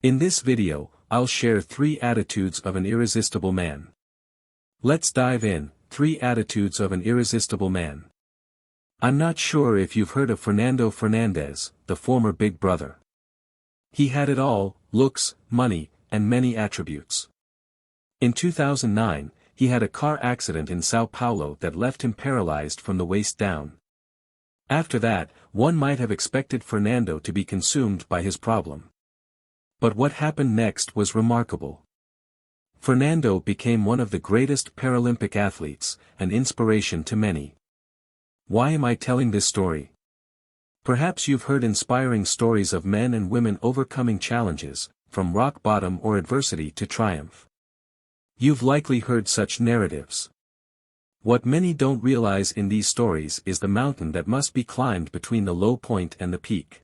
In this video, I'll share 3 attitudes of an irresistible man. Let's dive in. 3 attitudes of an irresistible man. I'm not sure if you've heard of Fernando Fernandez, the former Big Brother. He had it all: looks, money, and many attributes. In 2009, he had a car accident in Sao Paulo that left him paralyzed from the waist down. After that, one might have expected Fernando to be consumed by his problem. But what happened next was remarkable. Fernando became one of the greatest Paralympic athletes, an inspiration to many. Why am I telling this story? Perhaps you've heard inspiring stories of men and women overcoming challenges, from rock bottom or adversity to triumph. You've likely heard such narratives. What many don't realize in these stories is the mountain that must be climbed between the low point and the peak.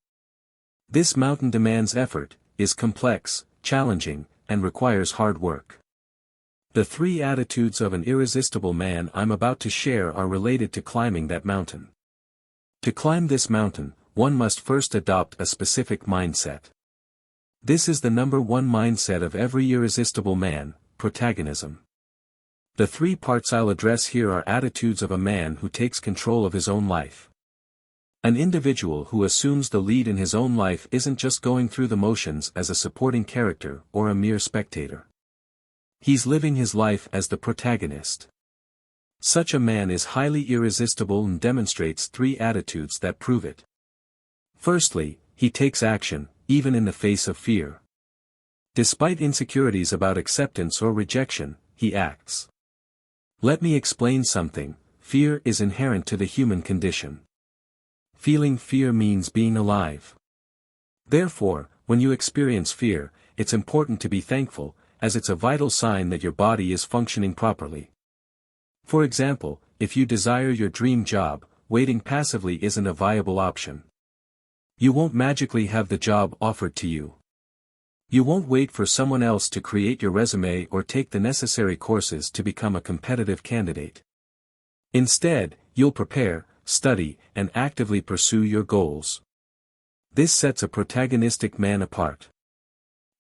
This mountain demands effort, is complex, challenging, and requires hard work. The 3 attitudes of an irresistible man I'm about to share are related to climbing that mountain. To climb this mountain, one must first adopt a specific mindset. This is the number 1 mindset of every irresistible man: protagonism. The 3 parts I'll address here are attitudes of a man who takes control of his own life. An individual who assumes the lead in his own life isn't just going through the motions as a supporting character or a mere spectator. He's living his life as the protagonist. Such a man is highly irresistible and demonstrates 3 attitudes that prove it. Firstly, he takes action, even in the face of fear. Despite insecurities about acceptance or rejection, he acts. Let me explain something: fear is inherent to the human condition. Feeling fear means being alive. Therefore, when you experience fear, it's important to be thankful, as it's a vital sign that your body is functioning properly. For example, if you desire your dream job, waiting passively isn't a viable option. You won't magically have the job offered to you. You won't wait for someone else to create your resume or take the necessary courses to become a competitive candidate. Instead, you'll prepare, study, and actively pursue your goals. This sets a protagonistic man apart.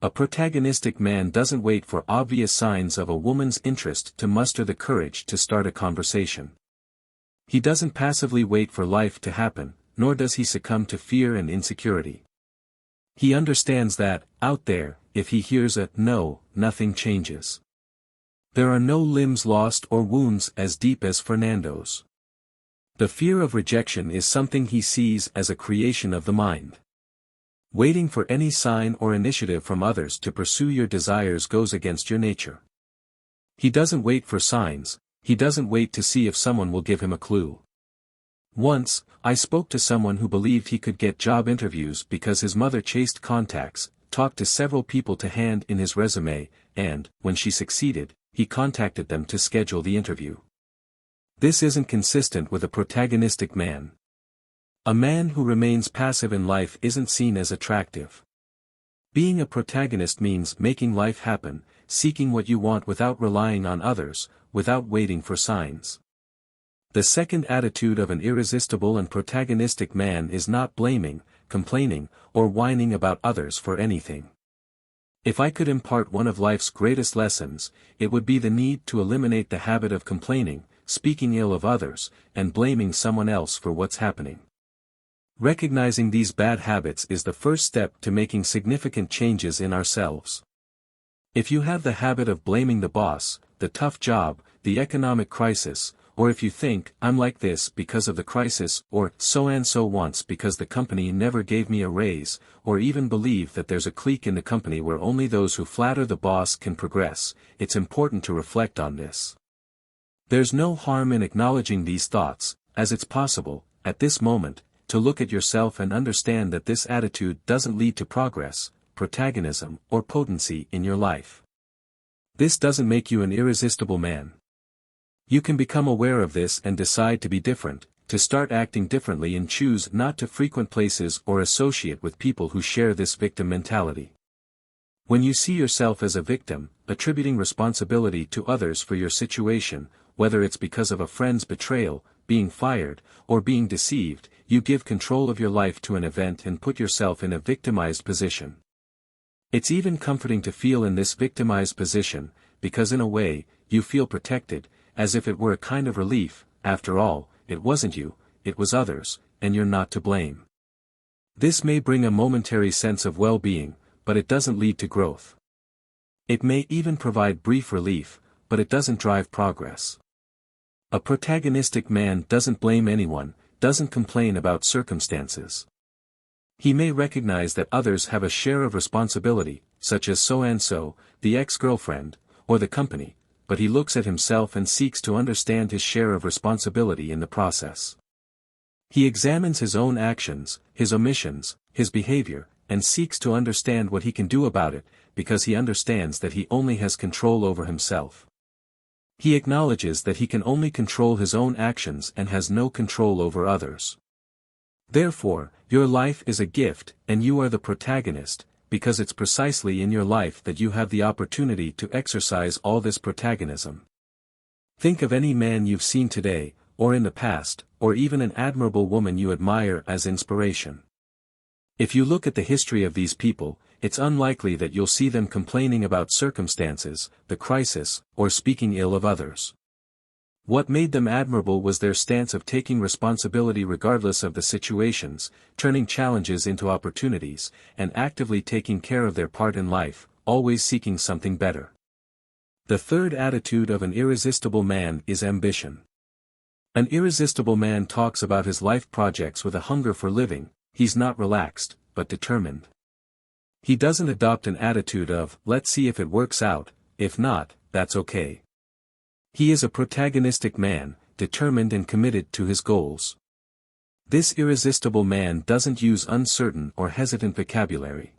A protagonistic man doesn't wait for obvious signs of a woman's interest to muster the courage to start a conversation. He doesn't passively wait for life to happen, nor does he succumb to fear and insecurity. He understands that, out there, if he hears a no, nothing changes. There are no limbs lost or wounds as deep as Fernando's. The fear of rejection is something he sees as a creation of the mind. Waiting for any sign or initiative from others to pursue your desires goes against your nature. He doesn't wait for signs, he doesn't wait to see if someone will give him a clue. Once, I spoke to someone who believed he could get job interviews because his mother chased contacts, talked to several people to hand in his resume, and, when she succeeded, he contacted them to schedule the interview. This isn't consistent with a protagonistic man. A man who remains passive in life isn't seen as attractive. Being a protagonist means making life happen, seeking what you want without relying on others, without waiting for signs. The second attitude of an irresistible and protagonistic man is not blaming, complaining, or whining about others for anything. If I could impart one of life's greatest lessons, it would be the need to eliminate the habit of complaining, speaking ill of others, and blaming someone else for what's happening. Recognizing these bad habits is the first step to making significant changes in ourselves. If you have the habit of blaming the boss, the tough job, the economic crisis, or if you think, I'm like this because of the crisis, or so-and-so once because the company never gave me a raise, or even believe that there's a clique in the company where only those who flatter the boss can progress, it's important to reflect on this. There's no harm in acknowledging these thoughts, as it's possible, at this moment, to look at yourself and understand that this attitude doesn't lead to progress, protagonism, or potency in your life. This doesn't make you an irresistible man. You can become aware of this and decide to be different, to start acting differently and choose not to frequent places or associate with people who share this victim mentality. When you see yourself as a victim, attributing responsibility to others for your situation, whether it's because of a friend's betrayal, being fired, or being deceived, you give control of your life to an event and put yourself in a victimized position. It's even comforting to feel in this victimized position, because in a way, you feel protected, as if it were a kind of relief. After all, it wasn't you, it was others, and you're not to blame. This may bring a momentary sense of well-being, but it doesn't lead to growth. It may even provide brief relief, but it doesn't drive progress. A protagonistic man doesn't blame anyone, doesn't complain about circumstances. He may recognize that others have a share of responsibility, such as so-and-so, the ex-girlfriend, or the company, but he looks at himself and seeks to understand his share of responsibility in the process. He examines his own actions, his omissions, his behavior, and seeks to understand what he can do about it, because he understands that he only has control over himself. He acknowledges that he can only control his own actions and has no control over others. Therefore, your life is a gift, and you are the protagonist, because it's precisely in your life that you have the opportunity to exercise all this protagonism. Think of any man you've seen today, or in the past, or even an admirable woman you admire as inspiration. If you look at the history of these people, it's unlikely that you'll see them complaining about circumstances, the crisis, or speaking ill of others. What made them admirable was their stance of taking responsibility regardless of the situations, turning challenges into opportunities, and actively taking care of their part in life, always seeking something better. The third attitude of an irresistible man is ambition. An irresistible man talks about his life projects with a hunger for living. He's not relaxed, but determined. He doesn't adopt an attitude of, let's see if it works out, if not, that's okay. He is a protagonistic man, determined and committed to his goals. This irresistible man doesn't use uncertain or hesitant vocabulary.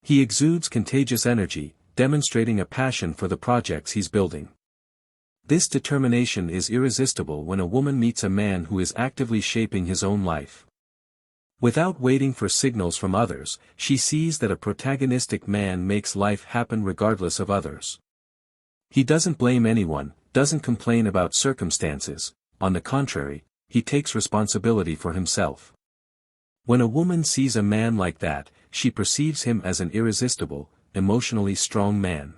He exudes contagious energy, demonstrating a passion for the projects he's building. This determination is irresistible when a woman meets a man who is actively shaping his own life. Without waiting for signals from others, she sees that a protagonistic man makes life happen regardless of others. He doesn't blame anyone, doesn't complain about circumstances, on the contrary, he takes responsibility for himself. When a woman sees a man like that, she perceives him as an irresistible, emotionally strong man.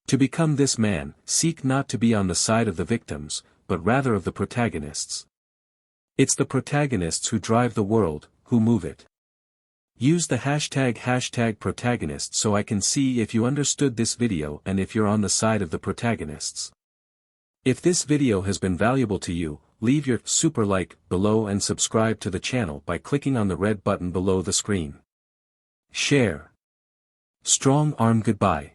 To become this man, seek not to be on the side of the victims, but rather of the protagonists. It's the protagonists who drive the world, who move it. Use the hashtag protagonist so I can see if you understood this video and if you're on the side of the protagonists. If this video has been valuable to you, leave your super like below and subscribe to the channel by clicking on the red button below the screen. Share. Strong arm goodbye.